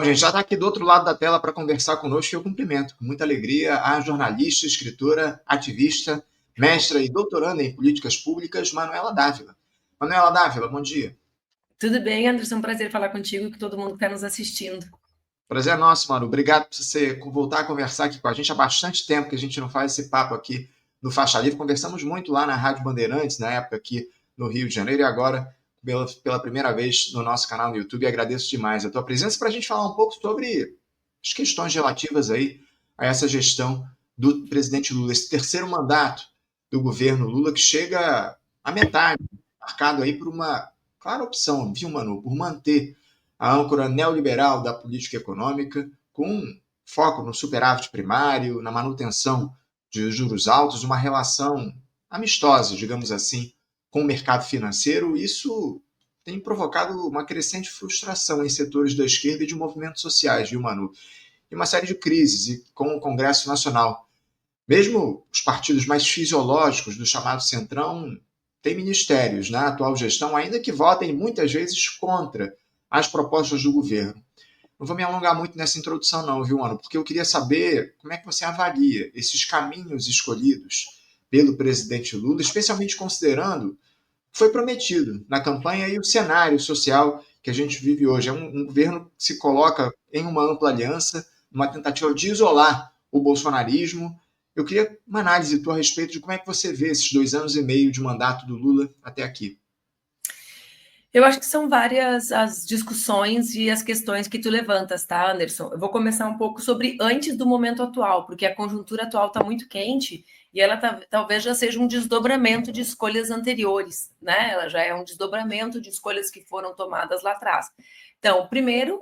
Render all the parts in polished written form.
gente, já está aqui do outro lado da tela para conversar conosco e eu cumprimento com muita alegria a jornalista, escritora, ativista, mestra e doutoranda em políticas públicas, Manuela Dávila. Manuela Dávila, bom dia. Tudo bem, Anderson? Prazer falar contigo e com todo mundo que está nos assistindo. Prazer é nosso, Manu. Obrigado por você voltar a conversar aqui com a gente. Há bastante tempo que a gente não faz esse papo aqui no Faixa Livre. Conversamos muito lá na Rádio Bandeirantes, na época aqui no Rio de Janeiro, e agora pela primeira vez no nosso canal no YouTube. E agradeço demais a tua presença para a gente falar um pouco sobre as questões relativas aí a essa gestão do presidente Lula, esse terceiro mandato do governo Lula, que chega à metade, marcado aí por uma clara opção, viu, Manu, por manter a âncora neoliberal da política econômica, com foco no superávit primário, na manutenção de juros altos, uma relação amistosa, digamos assim, com o mercado financeiro. Isso tem provocado uma crescente frustração em setores da esquerda e de movimentos sociais, viu, Manu? E uma série de crises, e com o Congresso Nacional. Mesmo os partidos mais fisiológicos do chamado Centrão têm ministérios na atual gestão, ainda que votem muitas vezes contra as propostas do governo. Não vou me alongar muito nessa introdução não, viu, Ana? Porque eu queria saber como é que você avalia esses caminhos escolhidos pelo presidente Lula, especialmente considerando o que foi prometido na campanha e o cenário social que a gente vive hoje. É um governo que se coloca em uma ampla aliança, uma tentativa de isolar o bolsonarismo. Eu queria uma análise tua a respeito de como é que você vê esses 2 anos e meio de mandato do Lula até aqui. Eu acho que são várias as discussões e as questões que tu levantas, tá, Anderson? Eu vou começar um pouco sobre antes do momento atual, porque a conjuntura atual está muito quente e ela talvez já seja um desdobramento de escolhas anteriores, né? Ela já é um desdobramento de escolhas que foram tomadas lá atrás. Então, primeiro,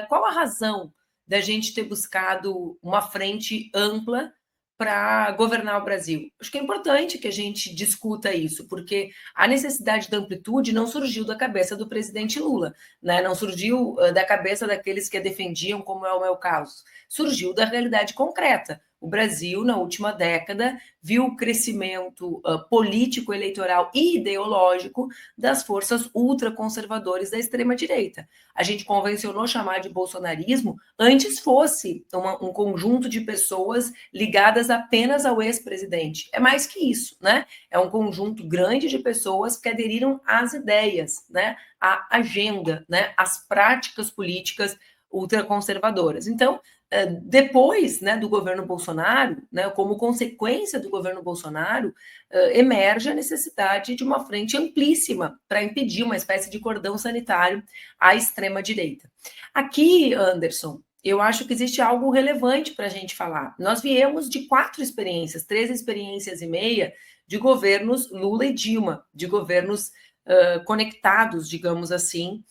qual a razão da gente ter buscado uma frente ampla para governar o Brasil? Acho que é importante que a gente discuta isso, porque a necessidade da amplitude não surgiu da cabeça do presidente Lula, né? Não surgiu da cabeça daqueles que a defendiam, como é o meu caso. Surgiu da realidade concreta. O Brasil, na última década, viu o crescimento político, eleitoral e ideológico das forças ultraconservadoras da extrema-direita. A gente convencionou chamar de bolsonarismo, antes fosse um conjunto de pessoas ligadas apenas ao ex-presidente. É mais que isso, né? É um conjunto grande de pessoas que aderiram às ideias, né? À agenda, né? Às práticas políticas ultraconservadoras. Então, depois, né, do governo Bolsonaro, né, como consequência do governo Bolsonaro, emerge a necessidade de uma frente amplíssima para impedir uma espécie de cordão sanitário à extrema-direita. Aqui, Anderson, eu acho que existe algo relevante para a gente falar. Nós viemos de 4 experiências, 3 experiências e meia de governos Lula e Dilma, de governos conectados, digamos assim,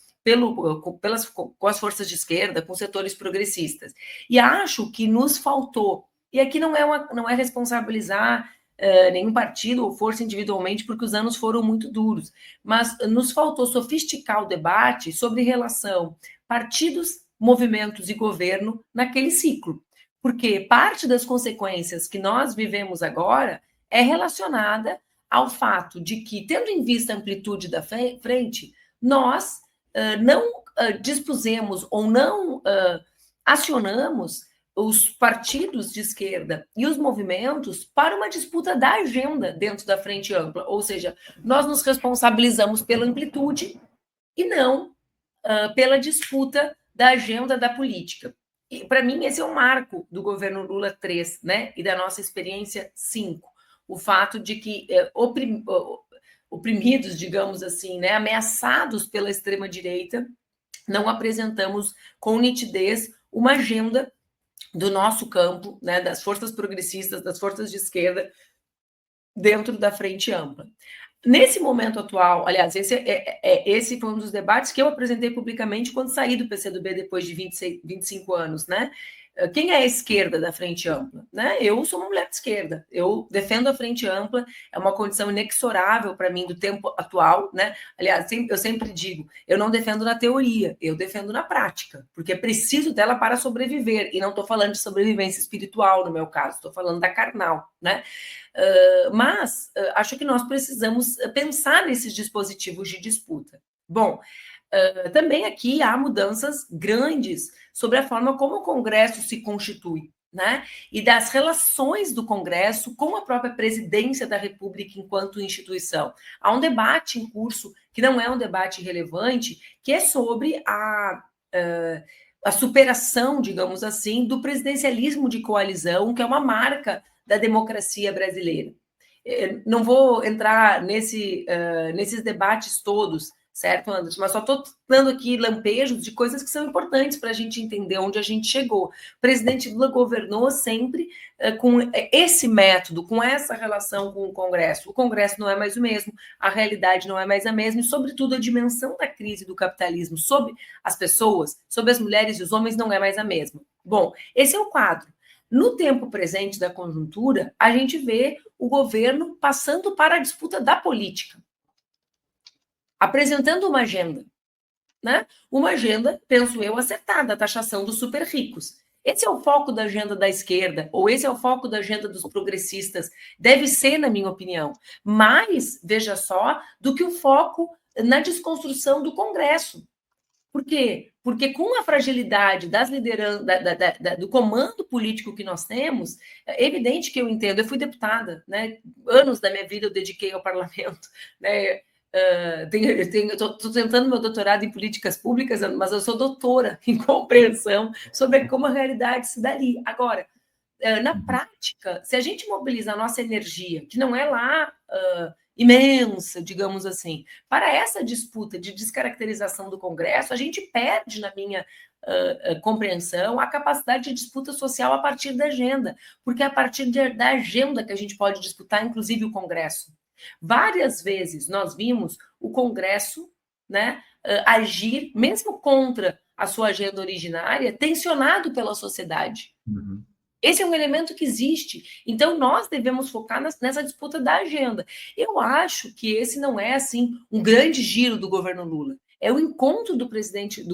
com as forças de esquerda, com setores progressistas. E acho que nos faltou, e aqui não é responsabilizar nenhum partido ou força individualmente, porque os anos foram muito duros, mas nos faltou sofisticar o debate sobre relação partidos, movimentos e governo naquele ciclo. Porque parte das consequências que nós vivemos agora é relacionada ao fato de que, tendo em vista a amplitude da frente, nós não dispusemos ou não acionamos os partidos de esquerda e os movimentos para uma disputa da agenda dentro da frente ampla, ou seja, nós nos responsabilizamos pela amplitude e não pela disputa da agenda da política. E, para mim, esse é um marco do governo Lula 3, né, e da nossa experiência 5. O fato de que oprimidos, digamos assim, né, ameaçados pela extrema-direita, não apresentamos com nitidez uma agenda do nosso campo, né, das forças progressistas, das forças de esquerda, dentro da frente ampla. Nesse momento atual, aliás, esse foi um dos debates que eu apresentei publicamente quando saí do PCdoB depois de 25 anos, né? Quem é a esquerda da frente ampla? Né? Eu sou uma mulher de esquerda, eu defendo a frente ampla, é uma condição inexorável para mim do tempo atual, né? Aliás, eu sempre digo, eu não defendo na teoria, eu defendo na prática, porque é preciso dela para sobreviver, e não estou falando de sobrevivência espiritual no meu caso, estou falando da carnal, né? Mas acho que nós precisamos pensar nesses dispositivos de disputa. Bom, Também aqui há mudanças grandes sobre a forma como o Congresso se constitui, né? E das relações do Congresso com a própria presidência da República enquanto instituição. Há um debate em curso, que não é um debate relevante, que é sobre a superação, digamos assim, do presidencialismo de coalizão, que é uma marca da democracia brasileira. Não vou entrar nesses debates todos, certo, Anderson? Mas só estou dando aqui lampejos de coisas que são importantes para a gente entender onde a gente chegou. O presidente Lula governou sempre com esse método, com essa relação com o Congresso. O Congresso não é mais o mesmo, a realidade não é mais a mesma, e, sobretudo, a dimensão da crise do capitalismo sobre as pessoas, sobre as mulheres e os homens, não é mais a mesma. Bom, esse é o quadro. No tempo presente da conjuntura, a gente vê o governo passando para a disputa da política, apresentando uma agenda, né? Uma agenda, penso eu, acertada, a taxação dos super ricos. Esse é o foco da agenda da esquerda, ou esse é o foco da agenda dos progressistas. Deve ser, na minha opinião. Mais, veja só, do que o foco na desconstrução do Congresso. Por quê? Porque com a fragilidade das lideranças, do comando político que nós temos, é evidente que eu entendo, eu fui deputada, né? Anos da minha vida eu dediquei ao parlamento, né? Estou tentando meu doutorado em políticas públicas, mas eu sou doutora em compreensão sobre como a realidade se dá ali. Agora, na prática, se a gente mobiliza a nossa energia, que não é lá imensa, digamos assim, para essa disputa de descaracterização do Congresso, a gente perde, na minha compreensão, a capacidade de disputa social a partir da agenda, porque é a partir da agenda que a gente pode disputar, inclusive, o Congresso. Várias vezes nós vimos o Congresso, né, agir, mesmo contra a sua agenda originária, tensionado pela sociedade. Uhum. Esse é um elemento que existe. Então, nós devemos focar nessa disputa da agenda. Eu acho que esse não é, assim, um grande giro do governo Lula. É o encontro do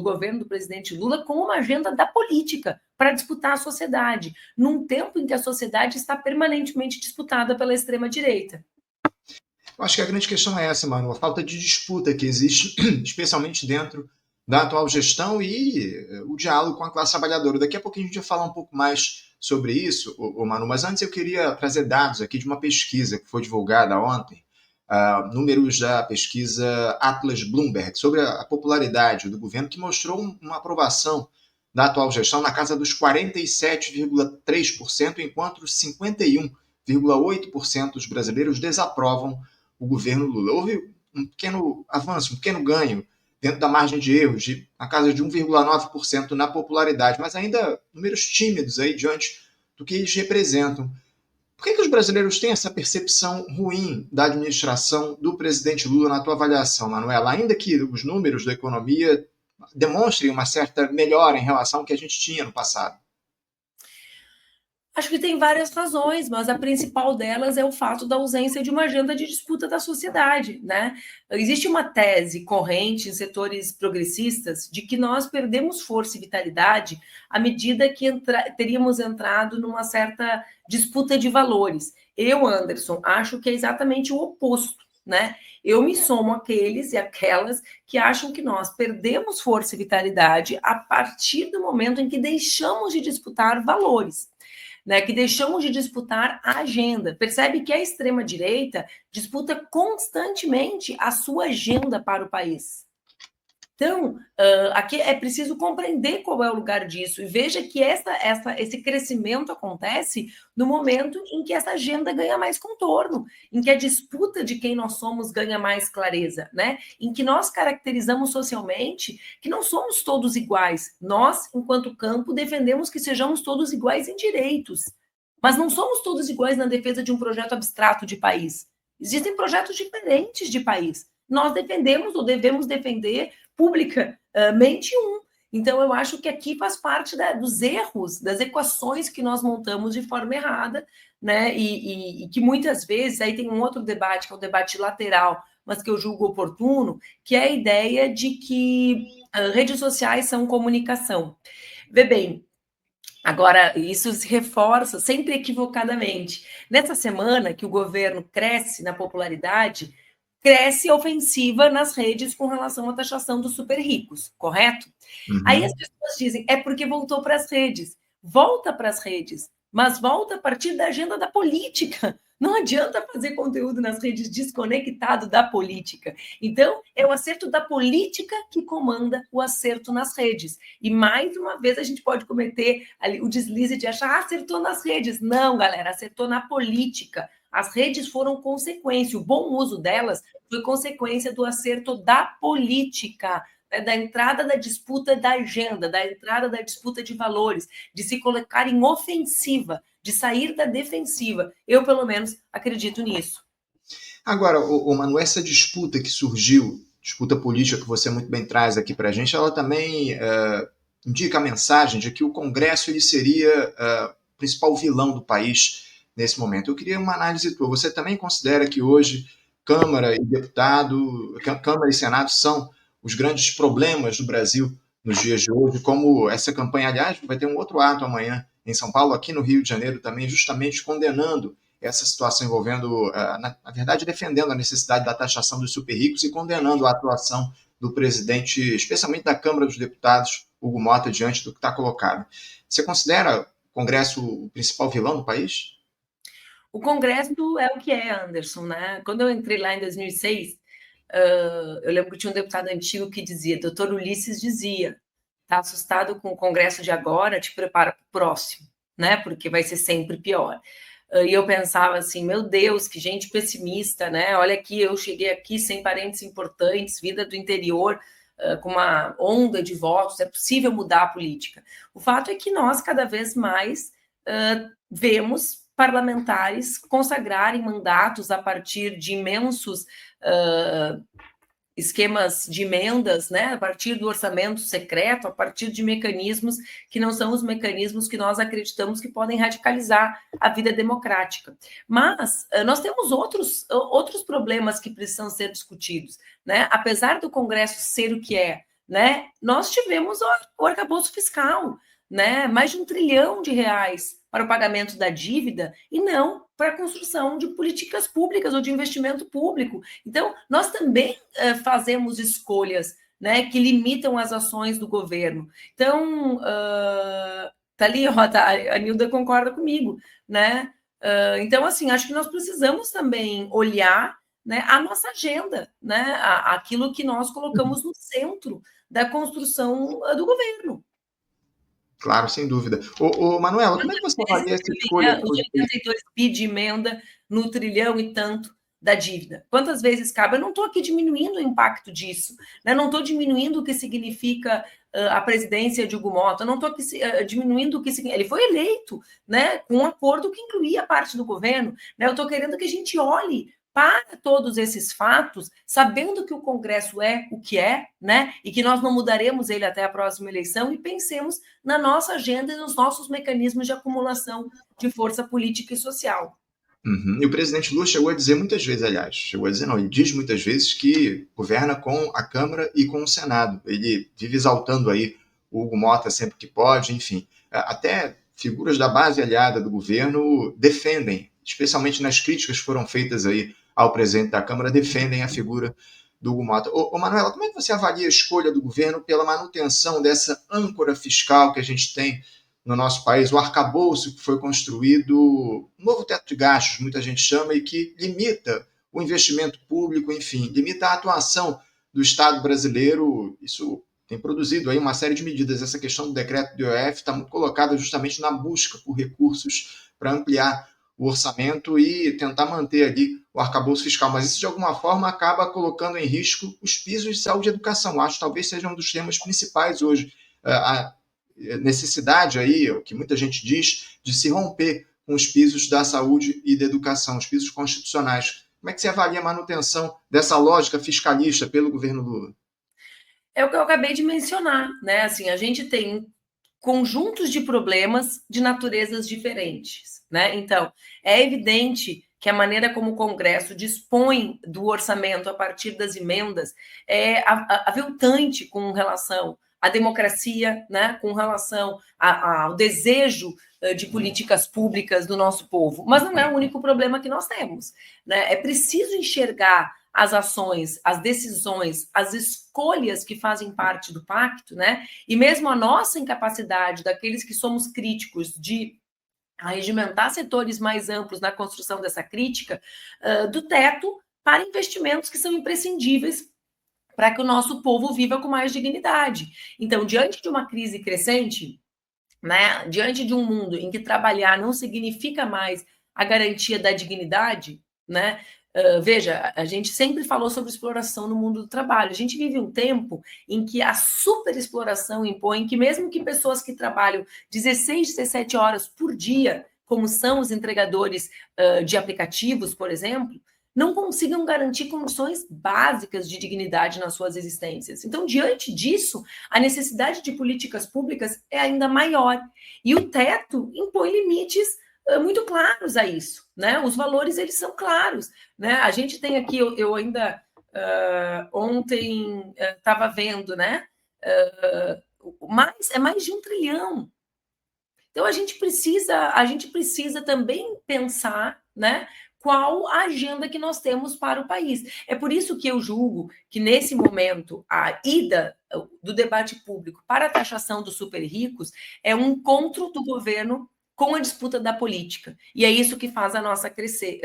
governo do presidente Lula com uma agenda da política para disputar a sociedade, num tempo em que a sociedade está permanentemente disputada pela extrema-direita. Eu acho que a grande questão é essa, mano, a falta de disputa que existe, especialmente dentro da atual gestão e o diálogo com a classe trabalhadora. Daqui a pouquinho a gente vai falar um pouco mais sobre isso, Manu, mas antes eu queria trazer dados aqui de uma pesquisa que foi divulgada ontem, números da pesquisa Atlas Bloomberg, sobre a popularidade do governo, que mostrou uma aprovação da atual gestão na casa dos 47,3%, enquanto 51,8% dos brasileiros desaprovam o governo Lula. Houve um pequeno avanço, um pequeno ganho dentro da margem de erros, na casa de 1,9% na popularidade, mas ainda números tímidos aí diante do que eles representam. Por que os brasileiros têm essa percepção ruim da administração do presidente Lula na tua avaliação, Manuela? Ainda que os números da economia demonstrem uma certa melhora em relação ao que a gente tinha no passado. Acho que tem várias razões, mas a principal delas é o fato da ausência de uma agenda de disputa da sociedade, né? Existe uma tese corrente em setores progressistas de que nós perdemos força e vitalidade à medida que teríamos entrado numa certa disputa de valores. Eu, Anderson, acho que é exatamente o oposto, né? Eu me somo àqueles e aquelas que acham que nós perdemos força e vitalidade a partir do momento em que deixamos de disputar valores. Né, que deixamos de disputar a agenda. Percebe que a extrema-direita disputa constantemente a sua agenda para o país. Então, aqui é preciso compreender qual é o lugar disso e veja que esse crescimento acontece no momento em que essa agenda ganha mais contorno, em que a disputa de quem nós somos ganha mais clareza, né? Em que nós caracterizamos socialmente que não somos todos iguais. Nós, enquanto campo, defendemos que sejamos todos iguais em direitos, mas não somos todos iguais na defesa de um projeto abstrato de país. Existem projetos diferentes de país. Nós defendemos ou devemos defender publicamente um. Então, eu acho que aqui faz parte dos erros, das equações que nós montamos de forma errada, né? E que muitas vezes, aí tem um outro debate, que é o debate lateral, mas que eu julgo oportuno, que é a ideia de que redes sociais são comunicação. Vê bem, agora, isso se reforça sempre equivocadamente. Nessa semana que o governo cresce na popularidade, cresce ofensiva nas redes com relação à taxação dos super ricos, correto? Aí as pessoas dizem, é porque voltou para as redes. Volta para as redes, mas volta a partir da agenda da política. Não adianta fazer conteúdo nas redes desconectado da política. Então, é o acerto da política que comanda o acerto nas redes. E, mais uma vez, a gente pode cometer ali o deslize de achar, acertou nas redes. Não, galera, acertou na política. As redes foram consequência. O bom uso delas foi consequência do acerto da política, né, da entrada da disputa da agenda, da entrada da disputa de valores, de se colocar em ofensiva, de sair da defensiva. Eu, pelo menos, acredito nisso. Agora, o Manu, essa disputa que surgiu, disputa política que você muito bem traz aqui para a gente, ela também indica a mensagem de que o Congresso ele seria o principal vilão do país nesse momento. Eu queria uma análise tua. Você também considera que hoje Câmara e Senado são os grandes problemas do Brasil nos dias de hoje, como essa campanha, aliás, vai ter um outro ato amanhã em São Paulo, aqui no Rio de Janeiro também, justamente condenando essa situação envolvendo, na verdade, defendendo a necessidade da taxação dos super ricos e condenando a atuação do presidente, especialmente da Câmara dos Deputados, Hugo Mota, diante do que está colocado. Você considera o Congresso o principal vilão do país? O Congresso é o que é, Anderson, né? Quando eu entrei lá em 2006, eu lembro que tinha um deputado antigo que dizia, doutor Ulisses dizia, tá assustado com o Congresso de agora, te prepara para o próximo, né? Porque vai ser sempre pior. E eu pensava assim, meu Deus, que gente pessimista, né? Olha aqui, eu cheguei aqui sem parentes importantes, vida do interior, com uma onda de votos, é possível mudar a política. O fato é que nós, cada vez mais, vemos parlamentares consagrarem mandatos a partir de imensos esquemas de emendas, né, a partir do orçamento secreto, a partir de mecanismos que não são os mecanismos que nós acreditamos que podem radicalizar a vida democrática. Mas nós temos outros problemas que precisam ser discutidos, né? Apesar do Congresso ser o que é, né, nós tivemos o arcabouço fiscal, né, mais de R$1 trilhão para o pagamento da dívida e não para a construção de políticas públicas ou de investimento público. Então, nós também fazemos escolhas, né, que limitam as ações do governo. Então, tá ali, a Nilda concorda comigo, né? Então, assim, acho que nós precisamos também olhar, né, a nossa agenda, né, aquilo que nós colocamos no centro da construção do governo. Claro, sem dúvida. Manuela, como é que você avalia essa escolha? Os 82 bi de emenda no R$1 trilhão e tanto da dívida. Quantas vezes cabe? Eu não estou aqui diminuindo o impacto disso, né? Não estou diminuindo o que significa a presidência de Hugo Mota, não estou diminuindo o que significa. Ele foi eleito, né, com um acordo que incluía parte do governo. Né? Eu estou querendo que a gente olhe para todos esses fatos, sabendo que o Congresso é o que é, né? E que nós não mudaremos ele até a próxima eleição, e pensemos na nossa agenda e nos nossos mecanismos de acumulação de força política e social. Uhum. E o presidente Lula chegou a dizer muitas vezes, aliás, chegou a dizer não, ele diz muitas vezes que governa com a Câmara e com o Senado. Ele vive exaltando aí o Hugo Mota sempre que pode, enfim. Até figuras da base aliada do governo defendem, especialmente nas críticas que foram feitas aí ao presidente da Câmara, defendem a figura do Hugo Mota. Manuela, como é que você avalia a escolha do governo pela manutenção dessa âncora fiscal que a gente tem no nosso país, o arcabouço que foi construído, um novo teto de gastos, muita gente chama, e que limita o investimento público, enfim, limita a atuação do Estado brasileiro? Isso tem produzido aí uma série de medidas. Essa questão do decreto do IOF está muito colocada justamente na busca por recursos para ampliar o orçamento e tentar manter ali o arcabouço fiscal. Mas isso, de alguma forma, acaba colocando em risco os pisos de saúde e educação. Acho que talvez seja um dos temas principais hoje. A necessidade aí, o que muita gente diz, de se romper com os pisos da saúde e da educação, os pisos constitucionais. Como é que você avalia a manutenção dessa lógica fiscalista pelo governo Lula? É o que eu acabei de mencionar, né? Assim, a gente tem conjuntos de problemas de naturezas diferentes, né? Então, é evidente que a maneira como o Congresso dispõe do orçamento a partir das emendas é aviltante com relação à democracia, né? Com relação ao desejo de políticas públicas do nosso povo. Mas não é o único problema que nós temos, né? É preciso enxergar as ações, as decisões, as escolhas que fazem parte do pacto, né? E mesmo a nossa incapacidade, daqueles que somos críticos, de arregimentar setores mais amplos na construção dessa crítica, do teto para investimentos que são imprescindíveis para que o nosso povo viva com mais dignidade. Então, diante de uma crise crescente, né, diante de um mundo em que trabalhar não significa mais a garantia da dignidade, né? Veja, a gente sempre falou sobre exploração no mundo do trabalho. A gente vive um tempo em que a superexploração impõe que mesmo que pessoas que trabalham 16, 17 horas por dia, como são os entregadores de aplicativos, por exemplo, não consigam garantir condições básicas de dignidade nas suas existências. Então, diante disso, a necessidade de políticas públicas é ainda maior. E o teto impõe limites muito claros a isso, né? Os valores, eles são claros, né? A gente tem aqui, eu ainda ontem estava vendo, né? É mais de 1 trilhão. Então a gente precisa também pensar, né? Qual a agenda que nós temos para o país. É por isso que eu julgo que, nesse momento, a ida do debate público para a taxação dos super ricos é um encontro do governo com a disputa da política. E é isso que faz a nossa crescer,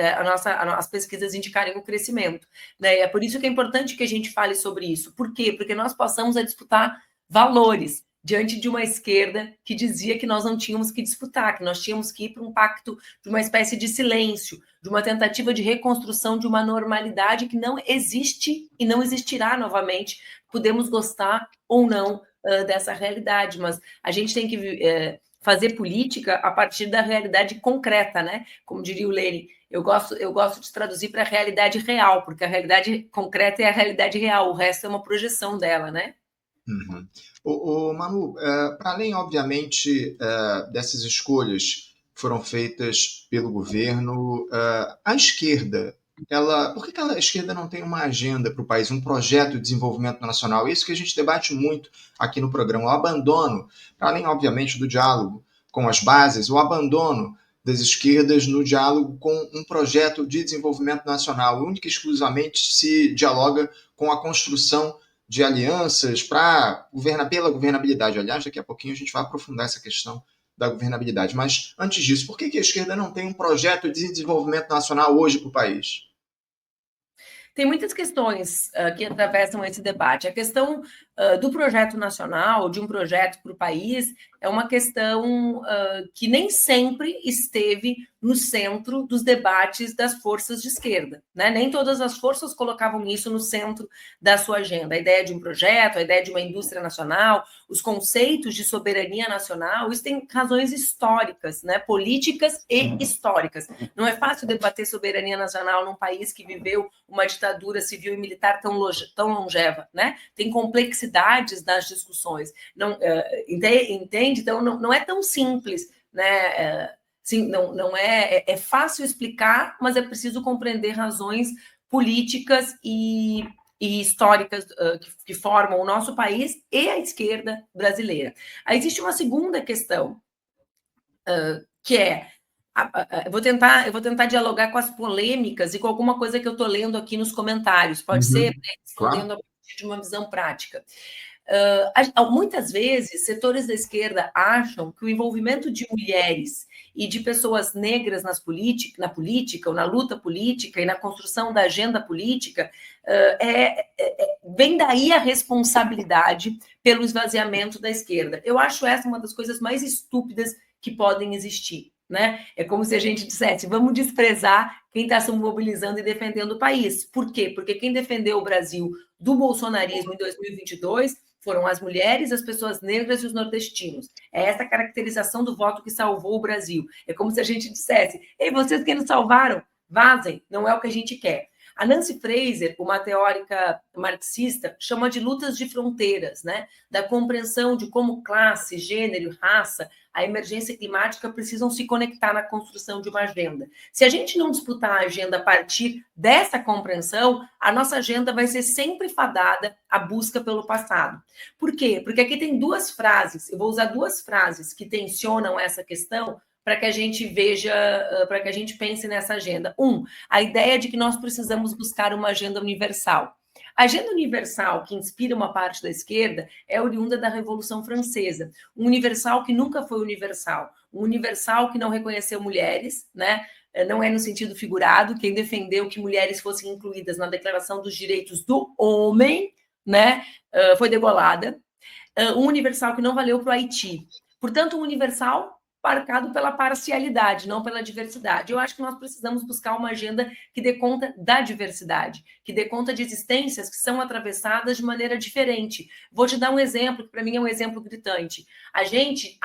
as pesquisas indicarem o crescimento. Né? É por isso que é importante que a gente fale sobre isso. Por quê? Porque nós possamos disputar valores diante de uma esquerda que dizia que nós não tínhamos que disputar, que nós tínhamos que ir para um pacto de uma espécie de silêncio, de uma tentativa de reconstrução de uma normalidade que não existe e não existirá novamente. Podemos gostar ou não dessa realidade, mas a gente tem que fazer política a partir da realidade concreta, né? Como diria o Lênin, eu gosto de traduzir para a realidade real, porque a realidade concreta é a realidade real, o resto é uma projeção dela, né? Uhum. Manu, para além, obviamente, dessas escolhas que foram feitas pelo governo, a esquerda, por que a esquerda não tem uma agenda para o país, um projeto de desenvolvimento nacional? Isso que a gente debate muito aqui no programa, o abandono, para além, obviamente, do diálogo com as bases, o abandono das esquerdas no diálogo com um projeto de desenvolvimento nacional, única e exclusivamente se dialoga com a construção de alianças pela governabilidade. Aliás, daqui a pouquinho a gente vai aprofundar essa questão da governabilidade. Mas, antes disso, por que a esquerda não tem um projeto de desenvolvimento nacional hoje para o país? Tem muitas questões que atravessam esse debate. A questão do projeto nacional, de um projeto para o país, é uma questão que nem sempre esteve no centro dos debates das forças de esquerda, né? Nem todas as forças colocavam isso no centro da sua agenda. A ideia de um projeto, a ideia de uma indústria nacional, os conceitos de soberania nacional, isso tem razões históricas, né? Políticas e históricas. Não é fácil debater soberania nacional num país que viveu uma ditadura civil e militar tão longeva, né? Tem complexidades nas discussões. Não, entende? Então, não é tão simples, né? Sim, não é fácil explicar, mas é preciso compreender razões políticas e históricas que formam o nosso país e a esquerda brasileira. Aí existe uma segunda questão, que é eu vou tentar dialogar com as polêmicas e com alguma coisa que eu estou lendo aqui nos comentários. Pode ser, né, respondendo a partir de uma visão prática. Muitas vezes, setores da esquerda acham que o envolvimento de mulheres e de pessoas negras na política, ou na luta política e na construção da agenda política, vem daí a responsabilidade pelo esvaziamento da esquerda. Eu acho essa uma das coisas mais estúpidas que podem existir. Né? É como se a gente dissesse, vamos desprezar quem está se mobilizando e defendendo o país. Por quê? Porque quem defendeu o Brasil do bolsonarismo em 2022 foram as mulheres, as pessoas negras e os nordestinos. É essa caracterização do voto que salvou o Brasil. É como se a gente dissesse, ei, vocês que nos salvaram, vazem, não é o que a gente quer. A Nancy Fraser, uma teórica marxista, chama de lutas de fronteiras, né? Da compreensão de como classe, gênero, raça, a emergência climática precisam se conectar na construção de uma agenda. Se a gente não disputar a agenda a partir dessa compreensão, a nossa agenda vai ser sempre fadada à busca pelo passado. Por quê? Porque aqui tem duas frases, eu vou usar duas frases que tensionam essa questão para que a gente veja, para que a gente pense nessa agenda. A ideia de que nós precisamos buscar uma agenda universal. A agenda universal que inspira uma parte da esquerda é oriunda da Revolução Francesa. Um universal que nunca foi universal. Um universal que não reconheceu mulheres, né? Não é no sentido figurado. Quem defendeu que mulheres fossem incluídas na Declaração dos Direitos do Homem, né? Foi degolada. Um universal que não valeu para o Haiti. Portanto, um universal marcado pela parcialidade, não pela diversidade. Eu acho que nós precisamos buscar uma agenda que dê conta da diversidade, que dê conta de existências que são atravessadas de maneira diferente. Vou te dar um exemplo, que para mim é um exemplo gritante. A gente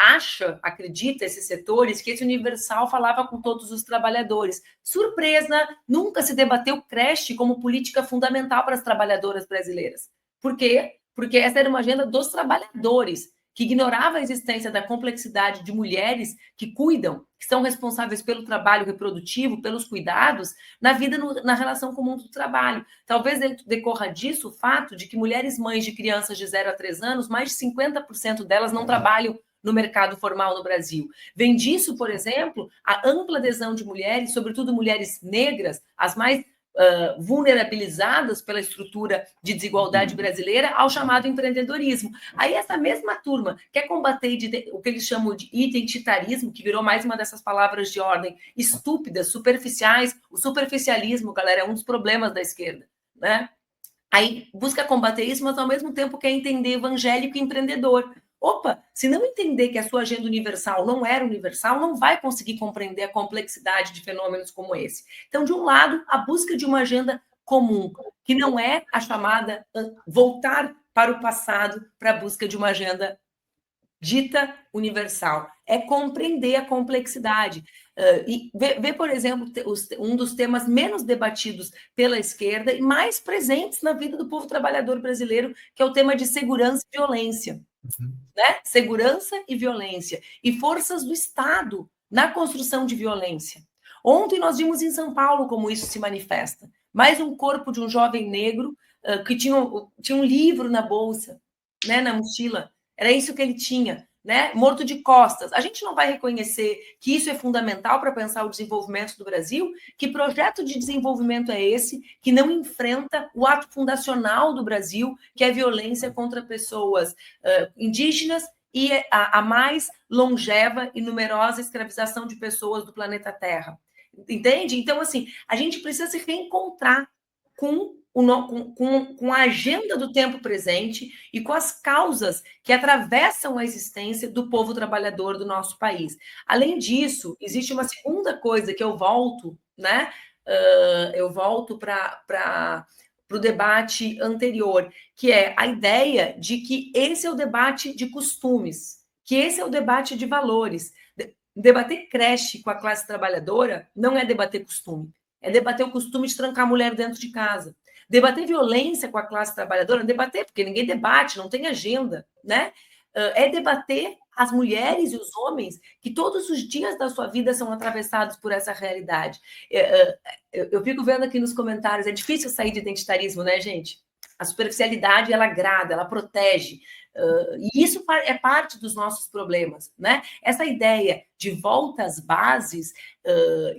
acredita, esses setores, que esse universal falava com todos os trabalhadores. Surpresa, nunca se debateu creche como política fundamental para as trabalhadoras brasileiras. Por quê? Porque essa era uma agenda dos trabalhadores, que ignorava a existência da complexidade de mulheres que cuidam, que são responsáveis pelo trabalho reprodutivo, pelos cuidados, na vida, na relação com o mundo do trabalho. Talvez decorra disso o fato de que mulheres mães de crianças de 0 a 3 anos, mais de 50% delas não trabalham no mercado formal no Brasil. Vem disso, por exemplo, a ampla adesão de mulheres, sobretudo mulheres negras, as mais vulnerabilizadas pela estrutura de desigualdade brasileira, ao chamado empreendedorismo. Aí essa mesma turma quer combater o que eles chamam de identitarismo, que virou mais uma dessas palavras de ordem estúpidas, superficiais. O superficialismo, galera, é um dos problemas da esquerda, né? Aí busca combater isso, mas ao mesmo tempo quer entender evangélico e empreendedor. Opa, se não entender que a sua agenda universal não era universal, não vai conseguir compreender a complexidade de fenômenos como esse. Então, de um lado, a busca de uma agenda comum, que não é a chamada voltar para o passado para a busca de uma agenda dita universal, é compreender a complexidade. E ver, por exemplo, um dos temas menos debatidos pela esquerda e mais presentes na vida do povo trabalhador brasileiro, que é o tema de segurança e violência. Né? Segurança e violência. E forças do Estado na construção de violência. Ontem nós vimos em São Paulo como isso se manifesta. Mais um corpo de um jovem negro que tinha um livro na bolsa, né, na mochila. Era isso que ele tinha, né? Morto de costas. A gente não vai reconhecer que isso é fundamental para pensar o desenvolvimento do Brasil? Que projeto de desenvolvimento é esse que não enfrenta o ato fundacional do Brasil, que é a violência contra pessoas indígenas e a mais longeva e numerosa escravização de pessoas do planeta Terra? Entende? Então, assim, a gente precisa se reencontrar com a agenda do tempo presente e com as causas que atravessam a existência do povo trabalhador do nosso país. Além disso, existe uma segunda coisa que eu volto, né? Eu volto para o debate anterior, que é a ideia de que esse é o debate de costumes, que esse é o debate de valores. Debater creche com a classe trabalhadora não é debater costume, é debater o costume de trancar a mulher dentro de casa. Debater violência com a classe trabalhadora, não debater, porque ninguém debate, não tem agenda, né? É debater as mulheres e os homens que todos os dias da sua vida são atravessados por essa realidade. Eu fico vendo aqui nos comentários, é difícil sair de identitarismo, né, gente? A superficialidade, ela agrada, ela protege. E isso é parte dos nossos problemas, né? Essa ideia de volta às bases,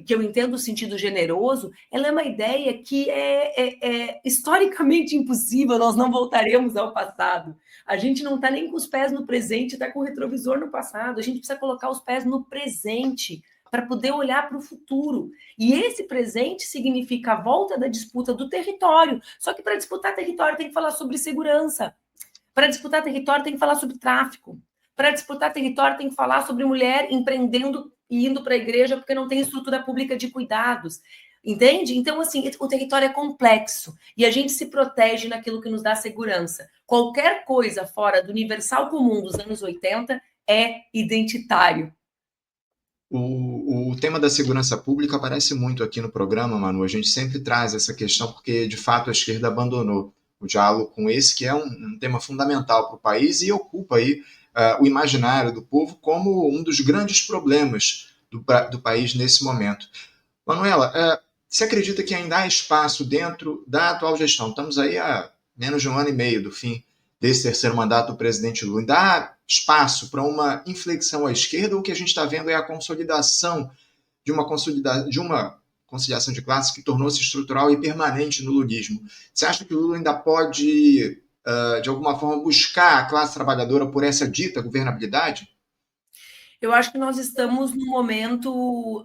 que eu entendo o sentido generoso, ela é uma ideia que é historicamente impossível, nós não voltaremos ao passado. A gente não está nem com os pés no presente, está com o retrovisor no passado. A gente precisa colocar os pés no presente para poder olhar para o futuro. E esse presente significa a volta da disputa do território. Só que para disputar território tem que falar sobre segurança. Para disputar território tem que falar sobre tráfico. Para disputar território tem que falar sobre mulher empreendendo e indo para a igreja porque não tem estrutura pública de cuidados. Entende? Então, assim, o território é complexo e a gente se protege naquilo que nos dá segurança. Qualquer coisa fora do universal comum dos anos 80 é identitário. O tema da segurança pública aparece muito aqui no programa, Manu. A gente sempre traz essa questão porque, de fato, a esquerda abandonou o diálogo com esse, que é um tema fundamental para o país e ocupa aí o imaginário do povo como um dos grandes problemas do país nesse momento. Manuela, você acredita que ainda há espaço dentro da atual gestão? Estamos aí há menos de um ano e meio do fim desse terceiro mandato do presidente Lula? Dá espaço para uma inflexão à esquerda, ou o que a gente está vendo é a consolidação de uma conciliação de classes que tornou-se estrutural e permanente no lulismo? Você acha que o Lula ainda pode, de alguma forma, buscar a classe trabalhadora por essa dita governabilidade? Eu acho que nós estamos num momento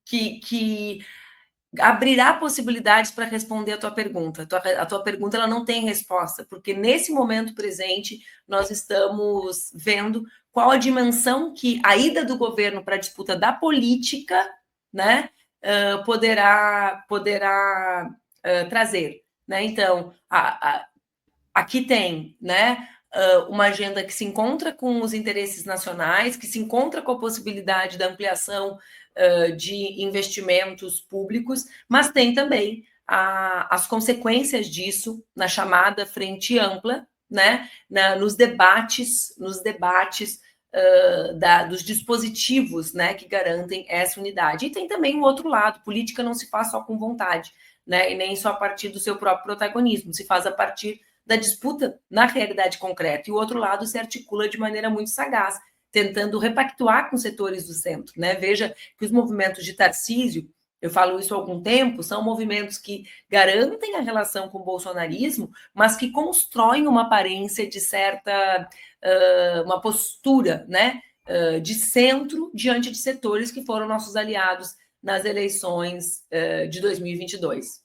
que abrirá possibilidades para responder a tua pergunta. A tua pergunta ela não tem resposta, porque nesse momento presente nós estamos vendo qual a dimensão que a ida do governo para a disputa da política, né, poderá trazer. Né? Então, aqui tem, né, uma agenda que se encontra com os interesses nacionais, que se encontra com a possibilidade da ampliação de investimentos públicos, mas tem também as consequências disso na chamada frente ampla, né, nos debates dos dispositivos, né, que garantem essa unidade. E tem também o outro lado: política não se faz só com vontade, né, e nem só a partir do seu próprio protagonismo, se faz a partir da disputa na realidade concreta. E o outro lado se articula de maneira muito sagaz, tentando repactuar com setores do centro. Né? Veja que os movimentos de Tarcísio, eu falo isso há algum tempo, são movimentos que garantem a relação com o bolsonarismo, mas que constroem uma aparência de certa, uma postura, né, de centro diante de setores que foram nossos aliados nas eleições de 2022.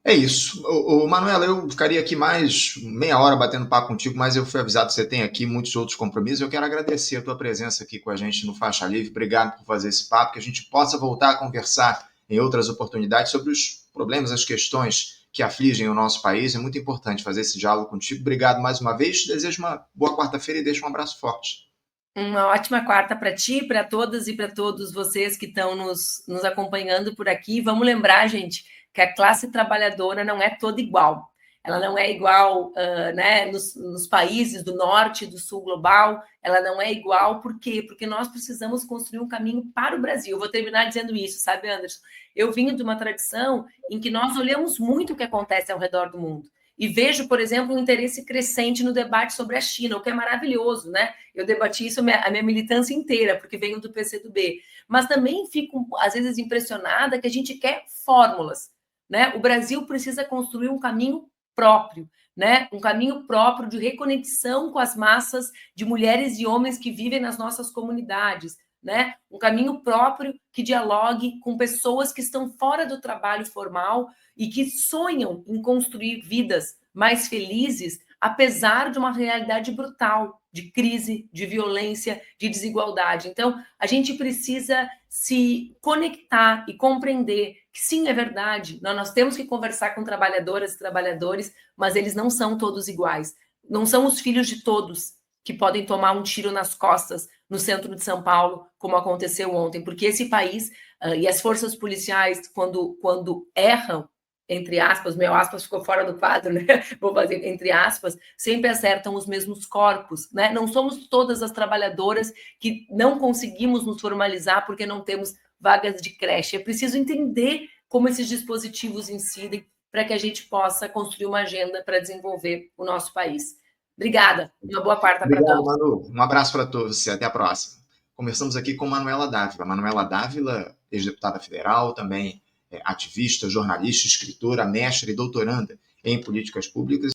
É isso. Manuela, eu ficaria aqui mais meia hora batendo papo contigo, mas eu fui avisado que você tem aqui muitos outros compromissos. Eu quero agradecer a tua presença aqui com a gente no Faixa Livre. Obrigado por fazer esse papo, que a gente possa voltar a conversar em outras oportunidades sobre os problemas, as questões que afligem o nosso país. É muito importante fazer esse diálogo contigo. Obrigado mais uma vez. Desejo uma boa quarta-feira e deixo um abraço forte. Uma ótima quarta para ti, para todas e para todos vocês que estão nos acompanhando por aqui. Vamos lembrar, gente, que a classe trabalhadora não é toda igual. Ela não é igual né, nos países do norte e do sul global. Ela não é igual, por quê? Porque nós precisamos construir um caminho para o Brasil. Eu vou terminar dizendo isso, sabe, Anderson? Eu vim de uma tradição em que nós olhamos muito o que acontece ao redor do mundo. E vejo, por exemplo, um interesse crescente no debate sobre a China, o que é maravilhoso, né? Eu debati isso a minha militância inteira, porque venho do PCdoB. Mas também fico, às vezes, impressionada que a gente quer fórmulas, né? O Brasil precisa construir um caminho próprio, né? Um caminho próprio de reconexão com as massas de mulheres e homens que vivem nas nossas comunidades, né? Um caminho próprio que dialogue com pessoas que estão fora do trabalho formal e que sonham em construir vidas mais felizes, apesar de uma realidade brutal, de crise, de violência, de desigualdade. Então, a gente precisa se conectar e compreender que sim, é verdade, nós temos que conversar com trabalhadoras e trabalhadores, mas eles não são todos iguais. Não são os filhos de todos que podem tomar um tiro nas costas no centro de São Paulo, como aconteceu ontem, porque esse país e as forças policiais, quando erram, entre aspas, meu aspas ficou fora do quadro, né? Vou fazer entre aspas, sempre acertam os mesmos corpos, né? Não somos todas as trabalhadoras que não conseguimos nos formalizar porque não temos vagas de creche. É preciso entender como esses dispositivos incidem para que a gente possa construir uma agenda para desenvolver o nosso país. Obrigada. Uma boa quarta para Obrigado, todos. Manu. Um abraço para todos e até a próxima. Conversamos aqui com Manuela Dávila. Manuela Dávila, ex-deputada federal, também ativista, jornalista, escritora, mestre e doutoranda em políticas públicas.